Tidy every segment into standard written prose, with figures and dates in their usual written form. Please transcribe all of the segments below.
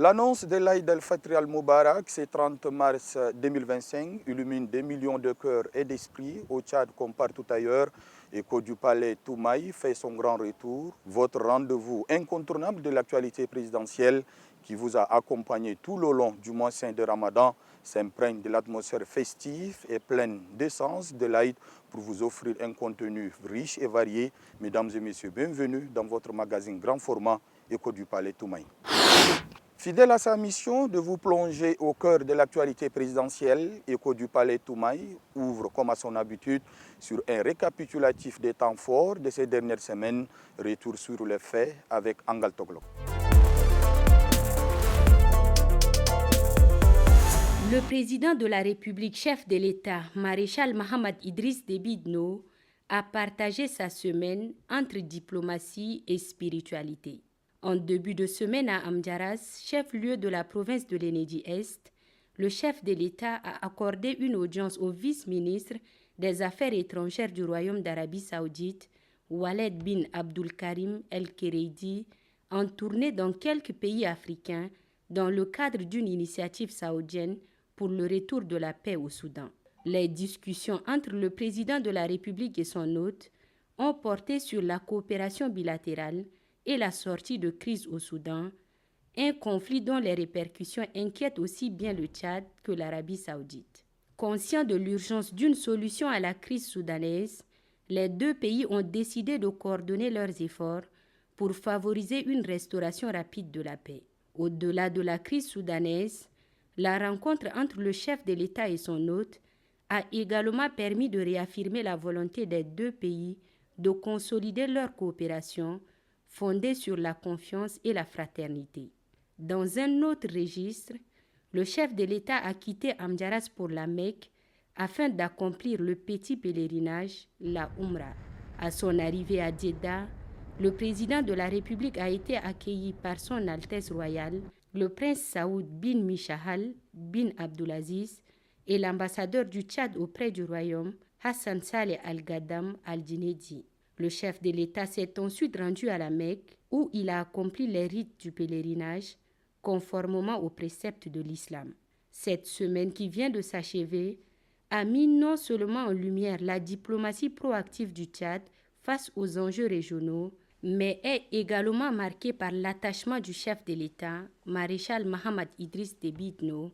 L'annonce de l'Aïd al-Fitr al-Mubarak, ce 30 mars 2025, illumine des millions de cœurs et d'esprits au Tchad comme partout ailleurs. Écho du Palais Toumaï fait son grand retour. Votre rendez-vous incontournable de l'actualité présidentielle qui vous a accompagné tout le long du mois saint de Ramadan s'imprègne de l'atmosphère festive et pleine d'essence de l'Aïd pour vous offrir un contenu riche et varié. Mesdames et messieurs, bienvenue dans votre magazine grand format Écho du Palais Toumaï. Fidèle à sa mission de vous plonger au cœur de l'actualité présidentielle, Écho du Palais Toumaï ouvre comme à son habitude sur un récapitulatif des temps forts de ces dernières semaines. Retour sur les faits avec Angal Toglo. Le président de la République, chef de l'État, maréchal Mohamed Idriss Déby Itno, a partagé sa semaine entre diplomatie et spiritualité. En début de semaine à Amdjaras, chef-lieu de la province de l'Enedi-Est, le chef de l'État a accordé une audience au vice-ministre des Affaires étrangères du Royaume d'Arabie Saoudite, Waled bin Abdul Karim El-Kereidi, en tournée dans quelques pays africains dans le cadre d'une initiative saoudienne pour le retour de la paix au Soudan. Les discussions entre le président de la République et son hôte ont porté sur la coopération bilatérale et la sortie de crise au Soudan, un conflit dont les répercussions inquiètent aussi bien le Tchad que l'Arabie saoudite. Conscients de l'urgence d'une solution à la crise soudanaise, les deux pays ont décidé de coordonner leurs efforts pour favoriser une restauration rapide de la paix. Au-delà de la crise soudanaise, la rencontre entre le chef de l'État et son hôte a également permis de réaffirmer la volonté des deux pays de consolider leur coopération fondée sur la confiance et la fraternité. Dans un autre registre, le chef de l'État a quitté Amdjaras pour la Mecque afin d'accomplir le petit pèlerinage, la Umrah. À son arrivée à Djeddah, le président de la République a été accueilli par son Altesse royale, le prince Saoud bin Mishahal bin Abdulaziz et l'ambassadeur du Tchad auprès du royaume, Hassan Saleh Al-Gaddam Al-Dinedi. Le chef de l'État s'est ensuite rendu à la Mecque où il a accompli les rites du pèlerinage conformément aux préceptes de l'islam. Cette semaine qui vient de s'achever a mis non seulement en lumière la diplomatie proactive du Tchad face aux enjeux régionaux, mais est également marquée par l'attachement du chef de l'État, maréchal Mohamed Idriss Déby Itno,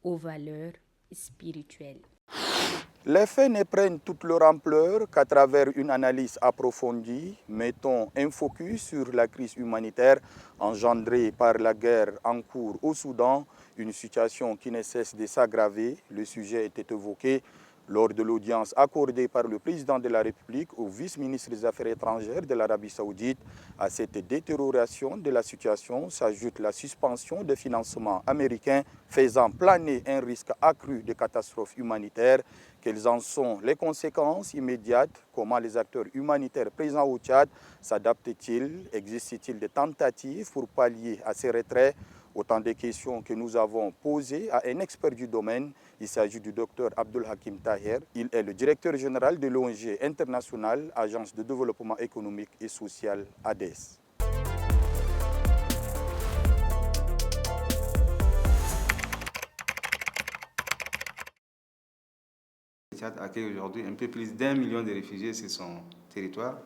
aux valeurs spirituelles. Les faits ne prennent toute leur ampleur qu'à travers une analyse approfondie, mettons un focus sur la crise humanitaire engendrée par la guerre en cours au Soudan, une situation qui ne cesse de s'aggraver. Le sujet était évoqué lors de l'audience accordée par le président de la République au vice-ministre des Affaires étrangères de l'Arabie Saoudite. À cette détérioration de la situation s'ajoute la suspension des financements américains faisant planer un risque accru de catastrophes humanitaires. Quelles en sont les conséquences immédiates? Comment les acteurs humanitaires présents au Tchad s'adaptent-ils? Existe-t-il des tentatives pour pallier à ces retraits? Autant de questions que nous avons posées à un expert du domaine. Il s'agit du docteur Abdul Hakim Taher. Il est le directeur général de l'ONG internationale, Agence de développement économique et social ADES. Le Tchad accueille aujourd'hui un peu plus d'1 million de réfugiés sur son territoire,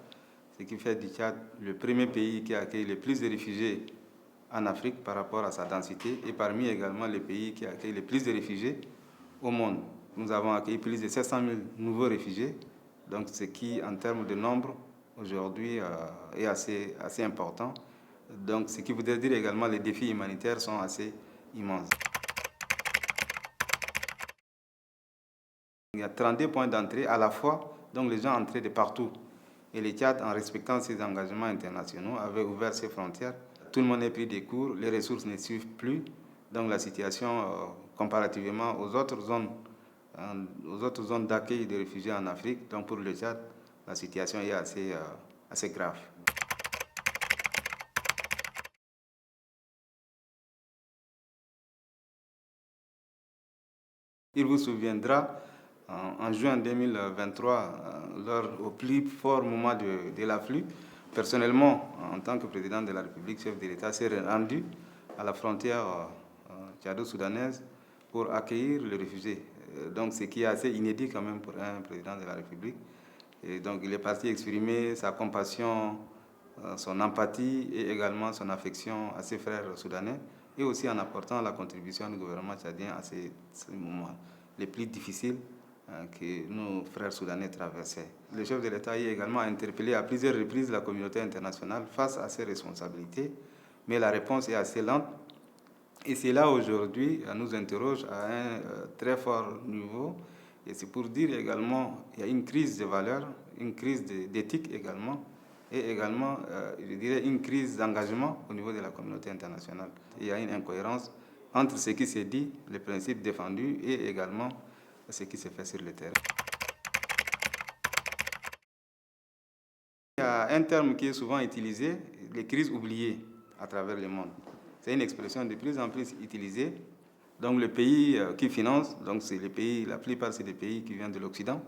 ce qui fait du Tchad le premier pays qui accueille le plus de réfugiés en Afrique par rapport à sa densité et parmi également les pays qui accueillent le plus de réfugiés au monde. Nous avons accueilli plus de 700 000 nouveaux réfugiés, donc ce qui en termes de nombre aujourd'hui est assez important. Donc ce qui voudrait dire également les défis humanitaires sont assez immenses. Il y a 32 points d'entrée à la fois, donc les gens entraient de partout. Et le Tchad, en respectant ses engagements internationaux, avait ouvert ses frontières. Tout le monde a pris des cours, les ressources ne suivent plus. Donc la situation, comparativement aux autres zones d'accueil des réfugiés en Afrique, donc pour le Tchad, la situation est assez grave. Il vous souviendra, en juin 2023, au plus fort moment de l'afflux, personnellement, en tant que président de la République, chef de l'État, s'est rendu à la frontière tchado-soudanaise pour accueillir les réfugiés. Donc, ce qui est assez inédit quand même pour un président de la République. Et donc, il est parti exprimer sa compassion, son empathie et également son affection à ses frères soudanais, et aussi en apportant la contribution du gouvernement tchadien à ces moments les plus difficiles que nos frères soudanais traversaient. Le chef de l'État a également interpellé à plusieurs reprises la communauté internationale face à ses responsabilités, mais la réponse est assez lente. Et c'est là aujourd'hui, elle nous interroge à un très fort niveau. Et c'est pour dire également qu'il y a une crise de valeurs, une crise d'éthique également, et également, je dirais, une crise d'engagement au niveau de la communauté internationale. Il y a une incohérence entre ce qui s'est dit, les principes défendus, et également ce qui s'est fait sur le terrain. Il y a un terme qui est souvent utilisé, les crises oubliées à travers le monde. C'est une expression de plus en plus utilisée. Donc le pays qui finance, donc c'est les pays, la plupart c'est des pays qui viennent de l'Occident.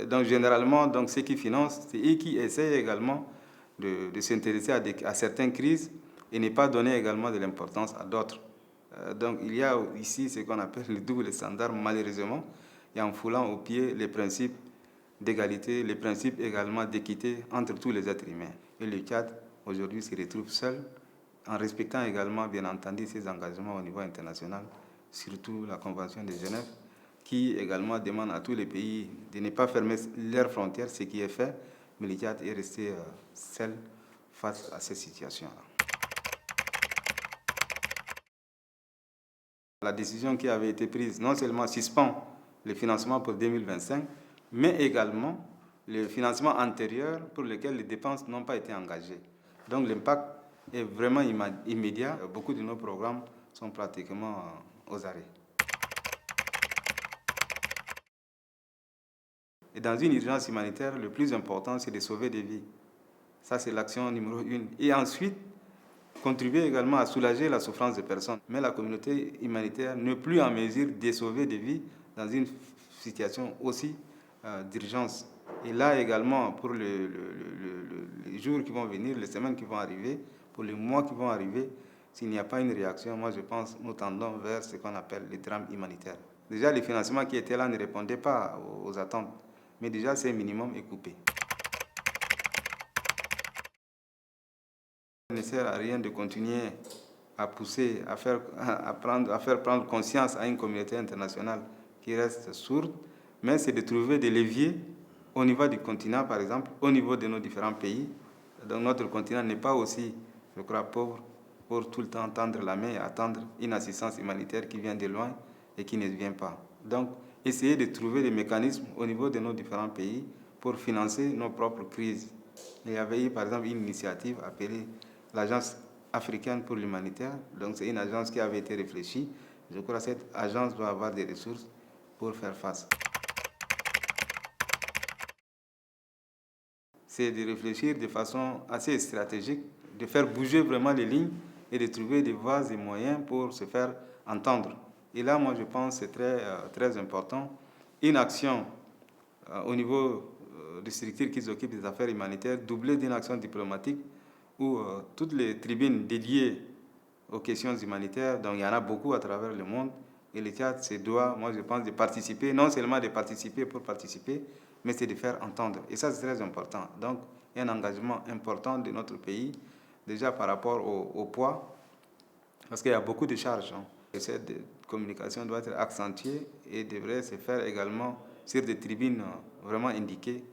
Donc généralement, donc ceux qui financent, c'est eux qui essaient également de s'intéresser à certaines crises et ne pas donner également de l'importance à d'autres. Donc il y a ici ce qu'on appelle le double standard, malheureusement, et en foulant au pied les principes d'égalité, les principes également d'équité entre tous les êtres humains. Et le Tchad, aujourd'hui, se retrouve seul, en respectant également, bien entendu, ses engagements au niveau international, surtout la Convention de Genève, qui également demande à tous les pays de ne pas fermer leurs frontières, ce qui est fait, mais le Tchad est resté seul face à ces situations-là. La décision qui avait été prise, non seulement suspend le financement pour 2025, mais également le financement antérieur pour lequel les dépenses n'ont pas été engagées. Donc l'impact est vraiment immédiat. Beaucoup de nos programmes sont pratiquement aux arrêts. Et dans une urgence humanitaire, le plus important, c'est de sauver des vies. Ça, c'est l'action numéro 1. Et ensuite, contribuer également à soulager la souffrance des personnes. Mais la communauté humanitaire n'est plus en mesure de sauver des vies dans une situation aussi d'urgence. Et là également, pour les jours qui vont venir, les semaines qui vont arriver, pour les mois qui vont arriver, s'il n'y a pas une réaction, moi je pense nous tendons vers ce qu'on appelle les drames humanitaires. Déjà, les financements qui étaient là ne répondaient pas aux attentes, mais déjà, ce minimum est coupé. Il ne sert à rien de continuer à pousser, à faire prendre conscience à une communauté internationale qui reste sourde, mais c'est de trouver des leviers au niveau du continent, par exemple, au niveau de nos différents pays. Donc notre continent n'est pas aussi, je crois, pauvre pour tout le temps tendre la main et attendre une assistance humanitaire qui vient de loin et qui ne vient pas. Donc, essayer de trouver des mécanismes au niveau de nos différents pays pour financer nos propres crises. Il y avait eu, par exemple, une initiative appelée l'Agence africaine pour l'humanitaire. Donc, c'est une agence qui avait été réfléchie. Je crois que cette agence doit avoir des ressources pour faire face. C'est de réfléchir de façon assez stratégique, de faire bouger vraiment les lignes et de trouver des voies et moyens pour se faire entendre. Et là, moi, je pense que c'est très important. Une action au niveau des structures qui s'occupent des affaires humanitaires, doublée d'une action diplomatique où toutes les tribunes dédiées aux questions humanitaires, donc il y en a beaucoup à travers le monde, et le Tchad se doit, moi je pense, de participer, non seulement de participer pour participer, mais c'est de faire entendre. Et ça, c'est très important. Donc, il y a un engagement important de notre pays, déjà par rapport au poids, parce qu'il y a beaucoup de charges. Et cette communication doit être accentuée et devrait se faire également sur des tribunes vraiment indiquées.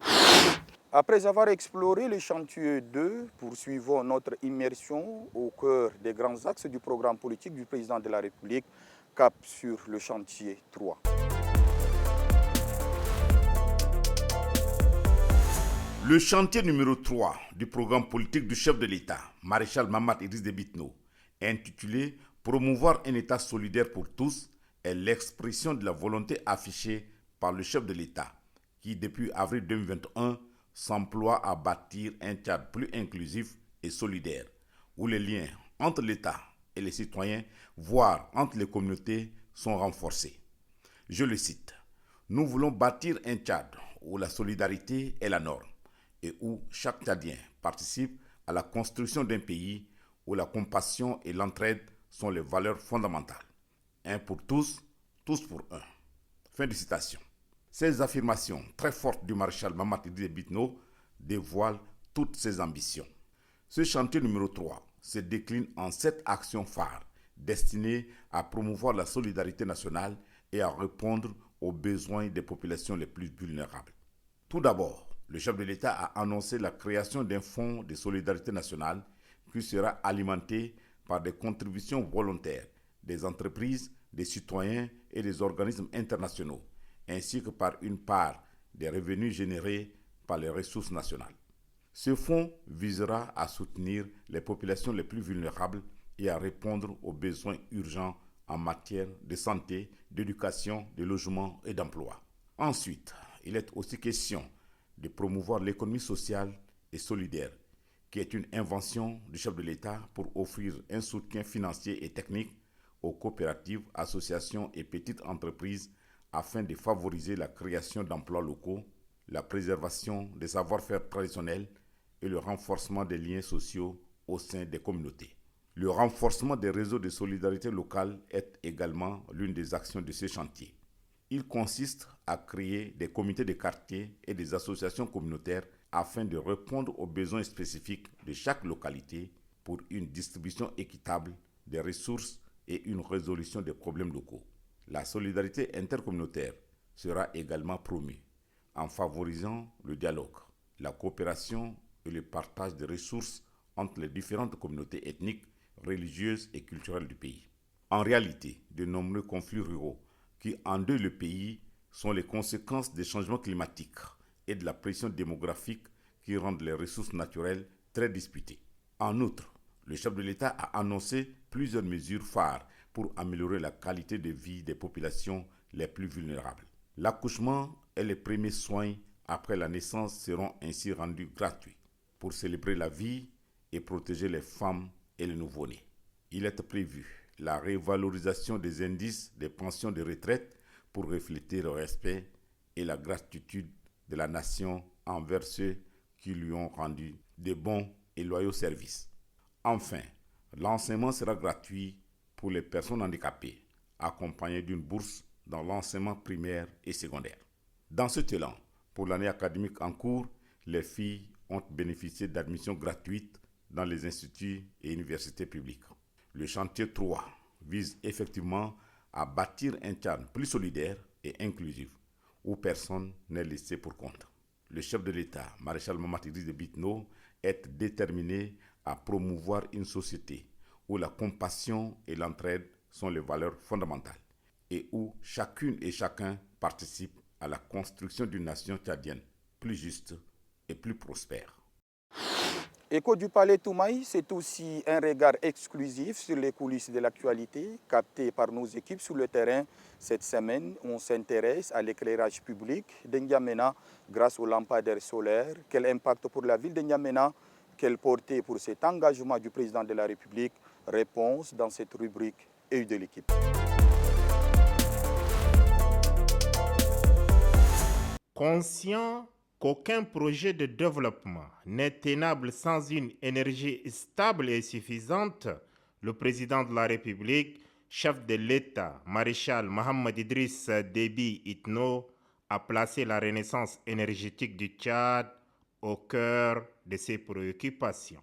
Après avoir exploré le chantier 2, poursuivons notre immersion au cœur des grands axes du programme politique du président de la République, cap sur le chantier 3. Le chantier numéro 3 du programme politique du chef de l'État, Maréchal Mahamat Idriss Déby Itno, intitulé « Promouvoir un État solidaire pour tous » est l'expression de la volonté affichée par le chef de l'État, qui depuis avril 2021 s'emploie à bâtir un Tchad plus inclusif et solidaire, où les liens entre l'État et les citoyens, voire entre les communautés, sont renforcés. Je le cite, « Nous voulons bâtir un Tchad où la solidarité est la norme et où chaque Tchadien participe à la construction d'un pays où la compassion et l'entraide sont les valeurs fondamentales. Un pour tous, tous pour un. Fin de citation. Ces affirmations très fortes du maréchal Mahamat Idriss Déby Itno dévoilent toutes ses ambitions. Ce chantier numéro 3 se décline en 7 actions phares destinées à promouvoir la solidarité nationale et à répondre aux besoins des populations les plus vulnérables. Tout d'abord, le chef de l'État a annoncé la création d'un fonds de solidarité nationale qui sera alimenté par des contributions volontaires des entreprises, des citoyens et des organismes internationaux, ainsi que par une part des revenus générés par les ressources nationales. Ce fonds visera à soutenir les populations les plus vulnérables et à répondre aux besoins urgents en matière de santé, d'éducation, de logement et d'emploi. Ensuite, il est aussi question de promouvoir l'économie sociale et solidaire, qui est une invention du chef de l'État pour offrir un soutien financier et technique aux coopératives, associations et petites entreprises afin de favoriser la création d'emplois locaux, la préservation des savoir-faire traditionnels et le renforcement des liens sociaux au sein des communautés. Le renforcement des réseaux de solidarité locale est également l'une des actions de ce chantier. Il consiste à créer des comités de quartier et des associations communautaires afin de répondre aux besoins spécifiques de chaque localité pour une distribution équitable des ressources et une résolution des problèmes locaux. La solidarité intercommunautaire sera également promue en favorisant le dialogue, la coopération et le partage des ressources entre les différentes communautés ethniques, religieuses et culturelles du pays. En réalité, de nombreux conflits ruraux qui endeuillent le pays sont les conséquences des changements climatiques et de la pression démographique qui rendent les ressources naturelles très disputées. En outre, le chef de l'État a annoncé plusieurs mesures phares pour améliorer la qualité de vie des populations les plus vulnérables. L'accouchement et les premiers soins après la naissance seront ainsi rendus gratuits pour célébrer la vie et protéger les femmes et les nouveau-nés. Il est prévu la révalorisation des indices des pensions de retraite pour refléter le respect et la gratitude de la nation envers ceux qui lui ont rendu de bons et loyaux services. Enfin, l'enseignement sera gratuit pour les personnes handicapées, accompagné d'une bourse dans l'enseignement primaire et secondaire. Dans cet élan, pour l'année académique en cours, les filles ont bénéficié d'admission gratuite dans les instituts et universités publiques. Le chantier 3 vise effectivement à bâtir un cadre plus solidaire et inclusif, où personne n'est laissé pour compte. Le chef de l'État, maréchal Mahamat Idriss Déby Itno, est déterminé à promouvoir une société où la compassion et l'entraide sont les valeurs fondamentales et où chacune et chacun participe à la construction d'une nation tchadienne plus juste et plus prospère. Écho du Palais Toumaï, c'est aussi un regard exclusif sur les coulisses de l'actualité capté par nos équipes sur le terrain. Cette semaine, on s'intéresse à l'éclairage public de N'Djamena grâce aux lampadaires solaires. Quel impact pour la ville de N'Djamena? Quelle portée pour cet engagement du président de la République? Réponse dans cette rubrique œil de l'équipe. Conscient qu'aucun projet de développement n'est tenable sans une énergie stable et suffisante, le président de la République, chef de l'État, maréchal Mahamat Idriss Déby Itno, a placé la renaissance énergétique du Tchad au cœur de ses préoccupations.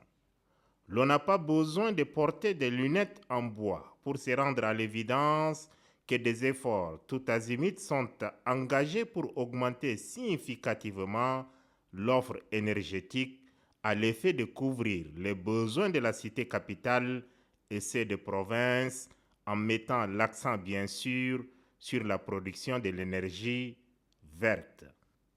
L'on n'a pas besoin de porter des lunettes en bois pour se rendre à l'évidence que des efforts tout azimuts sont engagés pour augmenter significativement l'offre énergétique à l'effet de couvrir les besoins de la cité capitale et ceux des provinces en mettant l'accent bien sûr sur la production de l'énergie verte.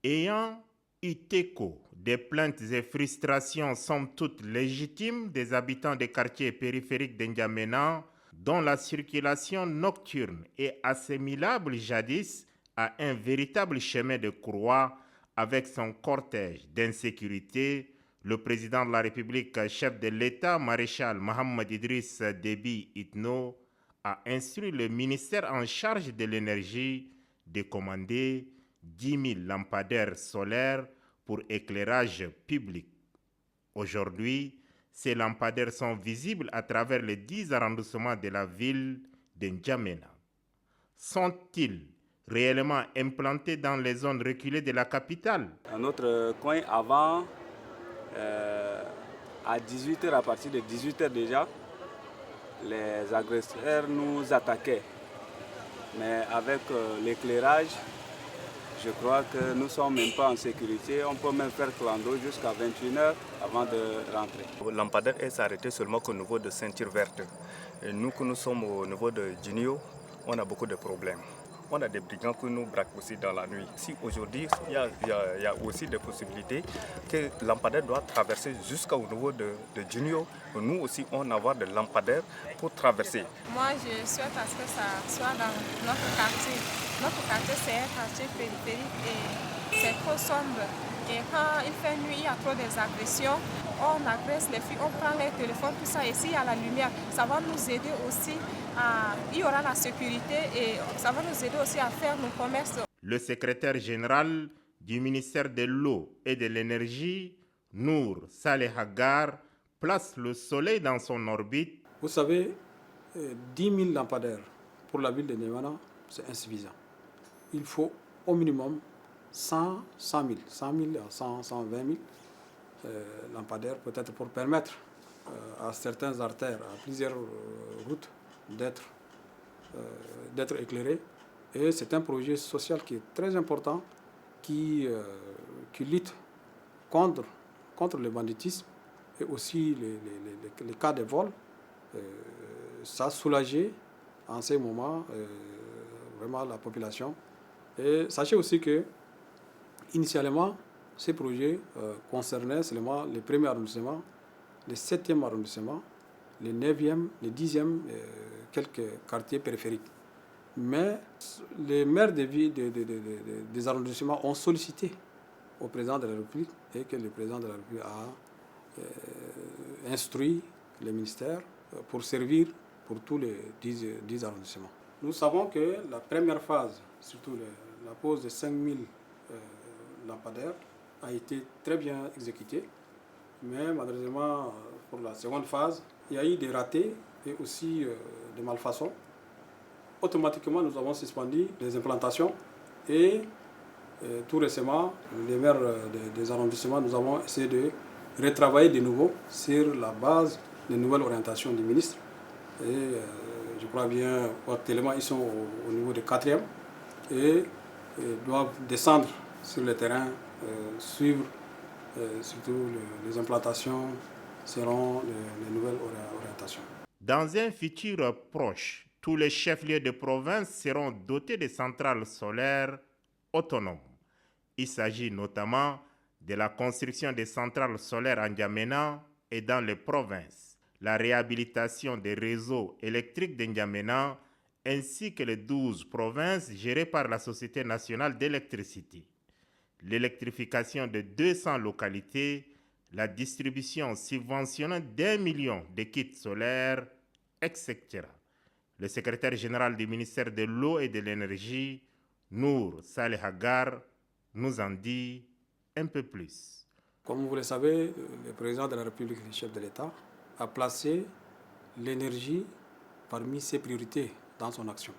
Ayant eu écho des plaintes et frustrations somme toute légitimes des habitants des quartiers périphériques d'N'Djamena, dont la circulation nocturne est assimilable jadis à un véritable chemin de croix avec son cortège d'insécurité, le président de la République, chef de l'État, maréchal Mahamat Idriss Déby Itno, a instruit le ministère en charge de l'énergie de commander 10 000 lampadaires solaires pour éclairage public. Aujourd'hui, Ces lampadaires sont visibles à travers les 10 arrondissements de la ville de N'Djamena. Sont-ils réellement implantés dans les zones reculées de la capitale? Dans notre coin, avant, à 18h, à partir de 18h déjà, les agresseurs nous attaquaient. Mais avec l'éclairage, je crois que nous ne sommes même pas en sécurité. On peut même faire clando jusqu'à 21h avant de rentrer. Le lampadaire est arrêté seulement qu'au niveau de ceinture verte. Et nous, que nous sommes au niveau de Djinio, on a beaucoup de problèmes. On a des brigands qui nous braquent aussi dans la nuit. Si aujourd'hui, il y a aussi des possibilités que le lampadaire doit traverser jusqu'au niveau de Djinio. Nous aussi, on a avoir des lampadaires pour traverser. Moi, je souhaite à ce que ça soit dans notre quartier. Notre quartier, c'est un quartier périphérique et c'est trop sombre. Et quand il fait nuit, il y a trop des agressions. On agresse les filles, on prend les téléphones, tout ça. Et s'il y a la lumière, ça va nous aider aussi il y aura la sécurité et ça va nous aider aussi à faire nos commerces. Le secrétaire général du ministère de l'Eau et de l'Énergie, Nour Saleh Hagar, place le soleil dans son orbite. Vous savez, 10 000 lampadaires pour la ville de N'Djamena, c'est insuffisant. Il faut au minimum 100 000 à 120 000 lampadaires, peut-être pour permettre à certaines artères, à plusieurs routes, d'être éclairées. Et c'est un projet social qui est très important, qui lutte contre le banditisme et aussi les cas de vol. Ça a soulagé en ces moments vraiment la population. Et sachez aussi que initialement, ces projets concernaient seulement les premiers arrondissements, les 7e arrondissements, les 9e, les 10e, quelques quartiers périphériques. Mais les maires des arrondissements ont sollicité au président de la République et que le président de la République a instruit les ministères pour servir pour tous les 10 arrondissements. Nous savons que la première phase, surtout la pose de 5000 lampadaires, a été très bien exécutée. Mais malheureusement, pour la seconde phase, il y a eu des ratés et aussi des malfaçons. Automatiquement, nous avons suspendu les implantations et tout récemment, les maires des arrondissements, nous avons essayé de retravailler de nouveau sur la base des nouvelles orientations du ministre. Et je crois bien, actuellement, ils sont au niveau de 4e et doivent descendre sur le terrain, suivre surtout les implantations seront les nouvelles orientations. Dans un futur proche, tous les chefs-lieux de province seront dotés de centrales solaires autonomes. Il s'agit notamment de la construction des centrales solaires en N'Djamena et dans les provinces, la réhabilitation des réseaux électriques de N'Djamena ainsi que les 12 provinces gérées par la Société nationale d'électricité, l'électrification de 200 localités, la distribution subventionnée d'1 million de kits solaires, etc. Le secrétaire général du ministère de l'Eau et de l'Énergie, Nour Saleh Hagar, nous en dit un peu plus. Comme vous le savez, le président de la République, le chef de l'État, a placé l'énergie parmi ses priorités dans son action.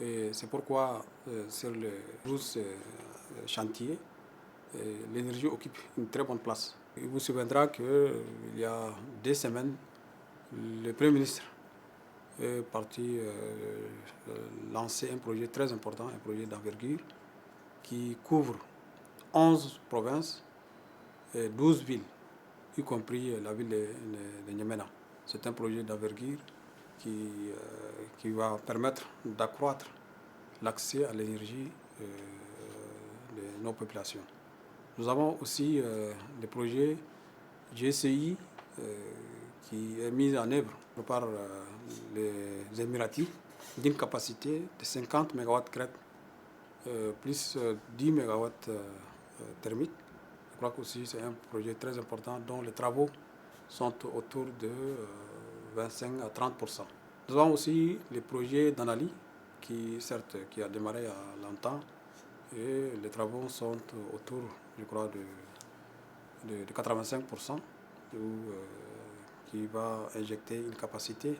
Et c'est pourquoi sur les 12 chantiers, l'énergie occupe une très bonne place. Il vous souviendra qu'il y a 2 semaines, le Premier ministre est parti lancer un projet très important, un projet d'envergure qui couvre 11 provinces et 12 villes, y compris la ville de N'Djamena. C'est un projet d'envergure qui va permettre d'accroître l'accès à l'énergie de nos populations. Nous avons aussi des projets GSI qui est mis en œuvre par les Émiratis d'une capacité de 50 MW crête plus 10 MW thermique. Je crois que aussi c'est un projet très important dont les travaux sont autour de 25 à 30%. Nous avons aussi les projets d'Anali qui a démarré il y a longtemps et les travaux sont autour, je crois, de 85%. qui va injecter une capacité.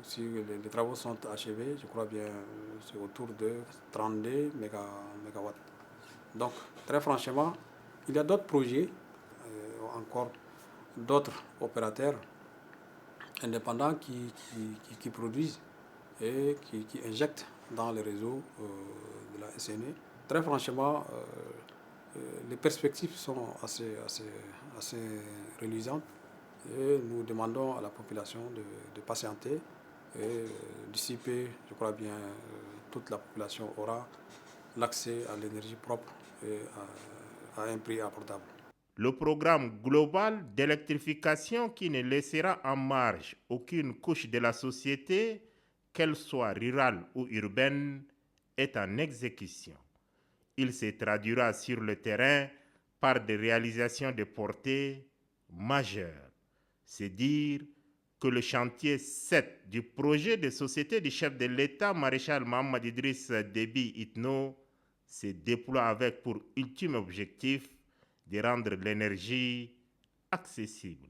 Si les travaux sont achevés, je crois bien c'est autour de 32 mégawatts. Donc, très franchement, il y a d'autres projets, encore d'autres opérateurs indépendants qui produisent et qui injectent dans les réseaux de la SNE. Très franchement, les perspectives sont assez reluisantes et nous demandons à la population de patienter et d'ici peu, je crois bien, toute la population aura l'accès à l'énergie propre et à un prix abordable. Le programme global d'électrification qui ne laissera en marge aucune couche de la société, qu'elle soit rurale ou urbaine, est en exécution. Il se traduira sur le terrain par des réalisations de portée majeure. C'est dire que le chantier 7 du projet de société du chef de l'État, maréchal Mahamad Idriss Déby Itno, se déploie avec pour ultime objectif de rendre l'énergie accessible.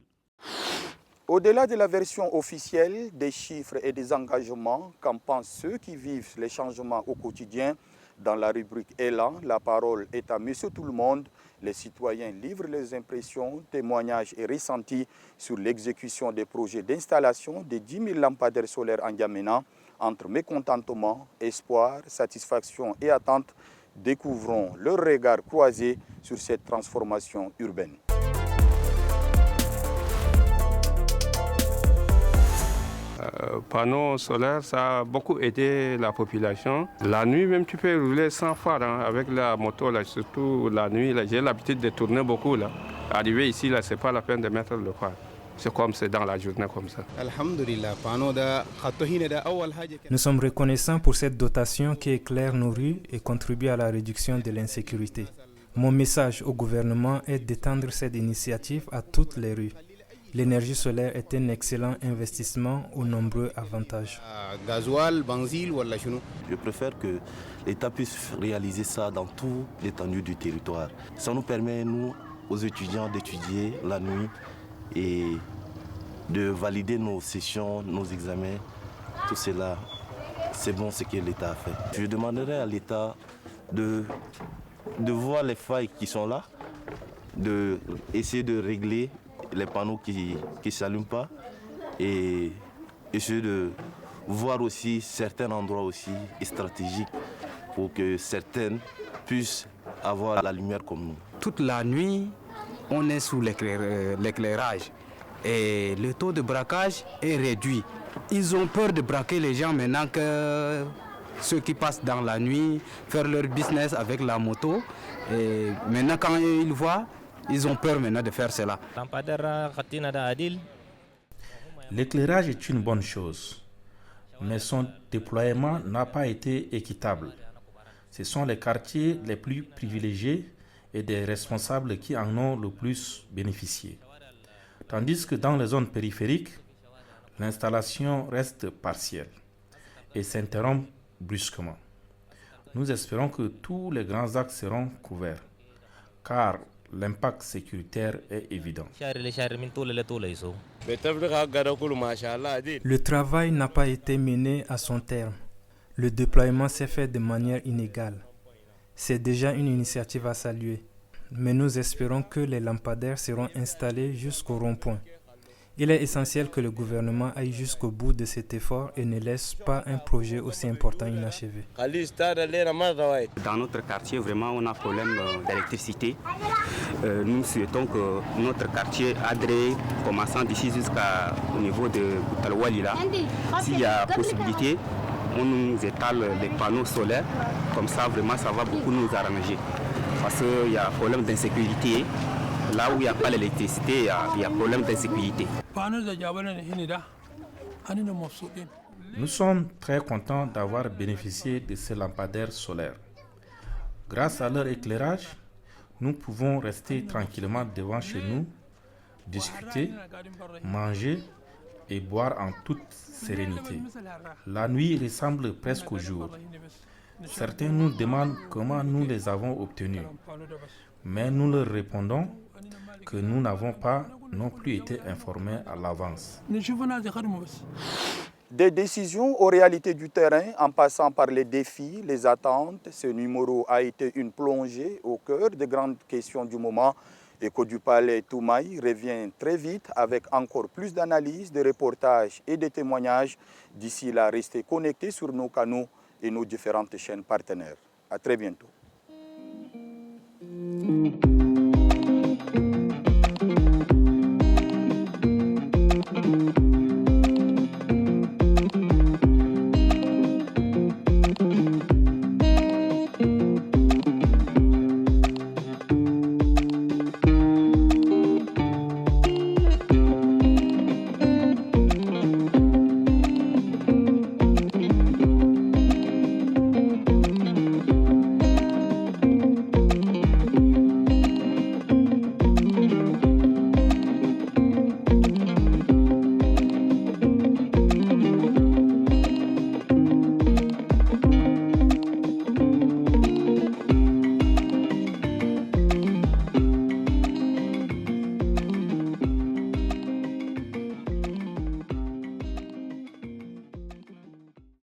Au-delà de la version officielle, des chiffres et des engagements, qu'en pensent ceux qui vivent les changements au quotidien? Dans la rubrique Élan, la parole est à Monsieur Tout-le-Monde. Les citoyens livrent les impressions, témoignages et ressentis sur l'exécution des projets d'installation de 10 000 lampadaires solaires en N'Djamena. Entre mécontentement, espoir, satisfaction et attente, découvrons leur regard croisé sur cette transformation urbaine. Panneaux solaires, ça a beaucoup aidé la population. La nuit, même tu peux rouler sans phare avec la moto, là, surtout la nuit. J'ai l'habitude de tourner beaucoup. Là. Arriver ici, ce n'est pas la peine de mettre le phare. C'est comme c'est dans la journée comme ça. Nous sommes reconnaissants pour cette dotation qui éclaire nos rues et contribue à la réduction de l'insécurité. Mon message au gouvernement est d'étendre cette initiative à toutes les rues. L'énergie solaire est un excellent investissement aux nombreux avantages. Je préfère que l'État puisse réaliser ça dans toute l'étendue du territoire. Ça nous permet, nous, aux étudiants, d'étudier la nuit et de valider nos sessions, nos examens. Tout cela, c'est bon ce que l'État a fait. Je demanderai à l'État de voir les failles qui sont là, d'essayer de régler les panneaux qui ne s'allument pas et essayer de voir aussi certains endroits aussi stratégiques pour que certaines puissent avoir la lumière comme nous. Toute la nuit, on est sous l'éclairage et le taux de braquage est réduit. Ils ont peur de braquer les gens maintenant que ceux qui passent dans la nuit faire leur business avec la moto. Et maintenant quand ils voient, ils ont peur maintenant de faire cela. L'éclairage est une bonne chose, mais son déploiement n'a pas été équitable. Ce sont les quartiers les plus privilégiés et des responsables qui en ont le plus bénéficié. Tandis que dans les zones périphériques, l'installation reste partielle et s'interrompt brusquement. Nous espérons que tous les grands axes seront couverts, car l'impact sécuritaire est évident. Le travail n'a pas été mené à son terme. Le déploiement s'est fait de manière inégale. C'est déjà une initiative à saluer. Mais nous espérons que les lampadaires seront installés jusqu'au rond-point. Il est essentiel que le gouvernement aille jusqu'au bout de cet effort et ne laisse pas un projet aussi important inachevé. Dans notre quartier, vraiment, on a un problème d'électricité. Nous souhaitons que notre quartier Adré, commençant d'ici jusqu'au niveau de Boutalwalila, s'il y a possibilité, on nous étale les panneaux solaires. Comme ça, vraiment, ça va beaucoup nous arranger. Parce qu'il y a un problème d'insécurité. Là où il n'y a pas l'électricité, il y a un problème d'insécurité. Nous sommes très contents d'avoir bénéficié de ces lampadaires solaires. Grâce à leur éclairage, nous pouvons rester tranquillement devant chez nous, discuter, manger et boire en toute sérénité. La nuit ressemble presque au jour. Certains nous demandent comment nous les avons obtenus, mais nous leur répondons que nous n'avons pas non plus été informés à l'avance. Des décisions aux réalités du terrain en passant par les défis, les attentes, ce numéro a été une plongée au cœur des grandes questions du moment. Écho du Palais Toumaï revient très vite avec encore plus d'analyses, de reportages et de témoignages. D'ici là, restez connectés sur nos canaux et nos différentes chaînes partenaires. À très bientôt.